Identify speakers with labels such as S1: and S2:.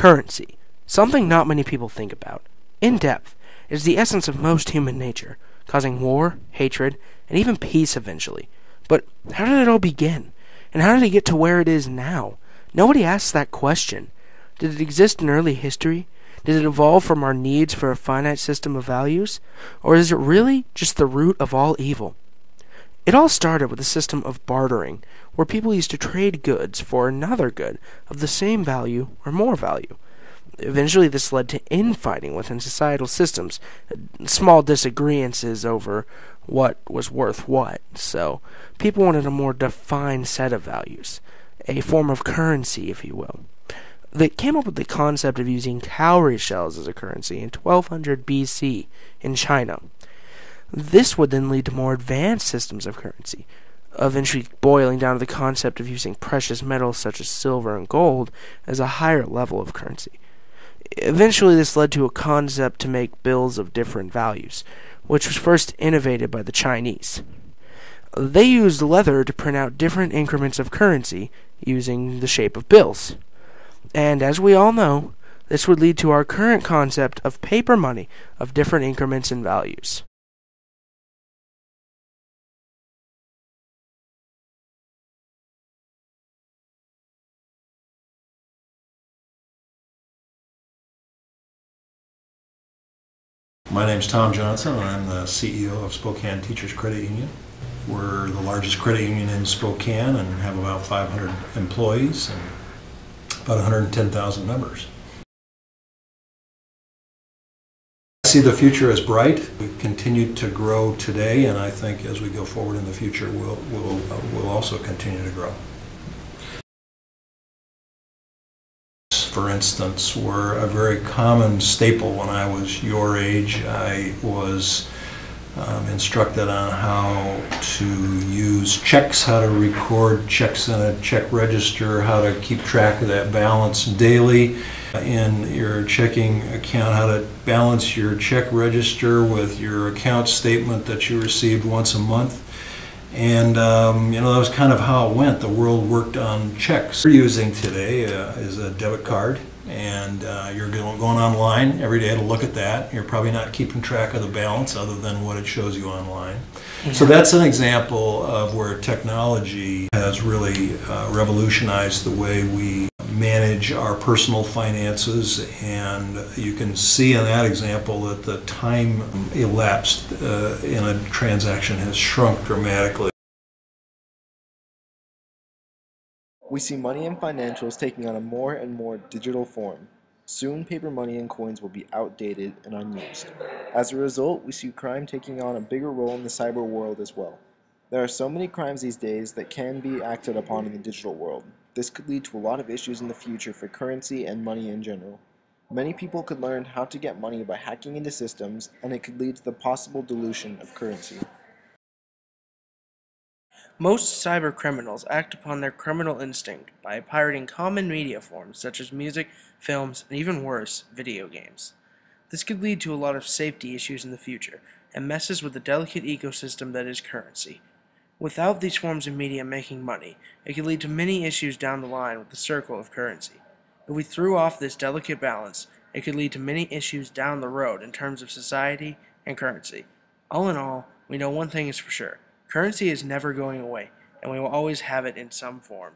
S1: Currency, something not many people think about. In depth, it is the essence of most human nature, causing war, hatred, and even peace eventually. But how did it all begin? And how did it get to where it is now? Nobody asks that question. Did it exist in early history? Did it evolve from our needs for a finite system of values? Or is it really just the root of all evil? It all started with a system of bartering, where people used to trade goods for another good of the same value or more value. Eventually this led to infighting within societal systems, small disagreements over what was worth what. So people wanted a more defined set of values, a form of currency, if you will. They came up with the concept of using cowrie shells as a currency in 1200 BC in China. This would then lead to more advanced systems of currency, eventually boiling down to the concept of using precious metals such as silver and gold as a higher level of currency. Eventually this led to a concept to make bills of different values, which was first innovated by the Chinese. They used leather to print out different increments of currency using the shape of bills. And as we all know, this would lead to our current concept of paper money of different increments and values.
S2: My name's Tom Johnson, and I'm the CEO of Spokane Teachers Credit Union. We're the largest credit union in Spokane and have about 500 employees and about 110,000 members. I see the future as bright. We've continued to grow today, and I think as we go forward in the future, we'll also continue to grow. For instance, were a very common staple when I was your age. I was instructed on how to use checks, how to record checks in a check register, how to keep track of that balance daily in your checking account, how to balance your check register with your account statement that you received once a month. And that was kind of how it went. The world worked on checks. What we're using today is a debit card, and you're going online every day to look at that. You're probably not keeping track of the balance other than what it shows you online. Yeah. So that's an example of where technology has really revolutionized the way we manage our personal finances, and you can see in that example that the time elapsed in a transaction has shrunk dramatically.
S3: We see money and financials taking on a more and more digital form. Soon, paper money and coins will be outdated and unused. As a result, we see crime taking on a bigger role in the cyber world as well. There are so many crimes these days that can be acted upon in the digital world. This could lead to a lot of issues in the future for currency and money in general. Many people could learn how to get money by hacking into systems, and it could lead to the possible dilution of currency.
S1: Most cyber criminals act upon their criminal instinct by pirating common media forms such as music, films, and even worse, video games. This could lead to a lot of safety issues in the future and messes with the delicate ecosystem that is currency. Without these forms of media making money, it could lead to many issues down the line with the circle of currency. If we threw off this delicate balance, it could lead to many issues down the road in terms of society and currency. All in all, we know one thing is for sure. Currency is never going away, and we will always have it in some form.